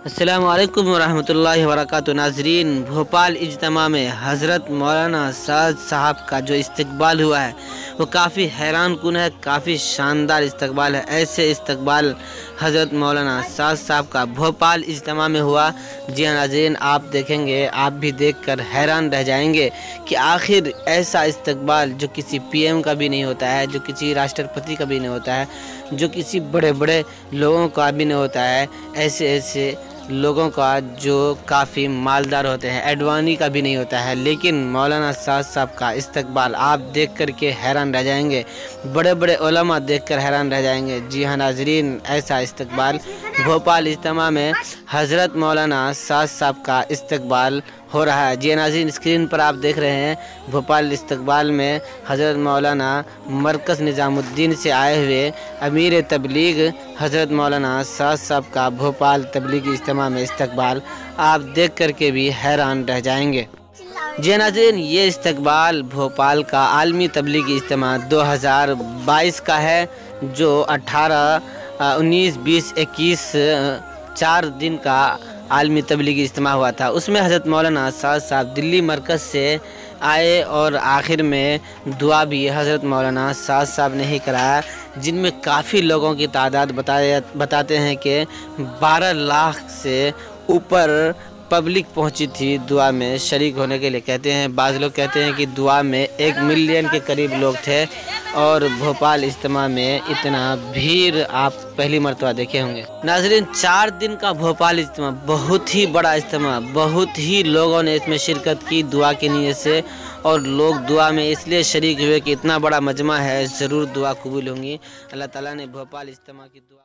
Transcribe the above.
अस्सलामु अलैकुम वरहमतुल्लाहि वबरकातुहू। नाज़रीन, भोपाल इज्तिमा में हज़रत मौलाना साद साहब का जो इस्तकबाल हुआ है वो काफ़ी हैरान कुन है, काफ़ी शानदार इस्तकबाल है। ऐसे इस्तकबाल हज़रत मौलाना साद साहब का भोपाल इज्तिमा में हुआ। जी हाँ नाज़रीन, आप देखेंगे, आप भी देखकर हैरान रह जाएंगे कि आखिर ऐसा इस्तकबाल जो किसी पीएम का भी नहीं होता है, जो किसी राष्ट्रपति का भी नहीं होता है, जो किसी बड़े बड़े लोगों का भी नहीं होता है, ऐसे लोगों का जो काफ़ी मालदार होते हैं, एडवानी का भी नहीं होता है, लेकिन मौलाना साद साहब का इस्तकबाल आप देख कर के हैरान रह जाएंगे। बड़े बड़े उलमा देख कर हैरान रह जाएंगे। जी हाँ नाज़रीन, ऐसा इस्तकबाल भोपाल इज्तिमा में हज़रत मौलाना साद साहब का इस्तकबाल हो रहा है। जी नाज़रीन, स्क्रीन पर आप देख रहे हैं भोपाल इस्तकबाल में हज़रत मौलाना मरकज़ निज़ामुद्दीन से आए हुए अमीर तबलीग हज़रत मौलाना साद साहब का भोपाल तबलीगी इज्तिमा में इस्तकबाल आप देख कर के भी हैरान रह जाएंगे। जी नाज़रीन, ये इस्तकबाल भोपाल का आलमी तबलीगी इज्तिमा 2022 का है, जो 18, 19, 20, 21 4 दिन का आलमी तबलीगी इज्तिमा हुआ था। उसमें हज़रत मौलाना साद साहब दिल्ली मरकज़ से आए और आखिर में दुआ भी हज़रत मौलाना साद साहब ने ही कराया, जिनमें काफ़ी लोगों की तादाद बताते हैं कि 12 लाख से ऊपर पब्लिक पहुंची थी दुआ में शरीक होने के लिए। कहते हैं, बाज़ लोग कहते हैं कि दुआ में 1 मिलियन के करीब लोग थे और भोपाल इज्तिमा में इतना भीड़ आप पहली मरतबा देखे होंगे। नाज़रीन, 4 दिन का भोपाल इज्तिमा, बहुत ही बड़ा इज्तिमा, बहुत ही लोगों ने इसमें शिरकत की दुआ की नीयत से, और लोग दुआ में इसलिए शरीक हुए कि इतना बड़ा मजमा है, ज़रूर दुआ कबूल होंगी। अल्लाह ताला ने भोपाल इज्तिमा की दुआ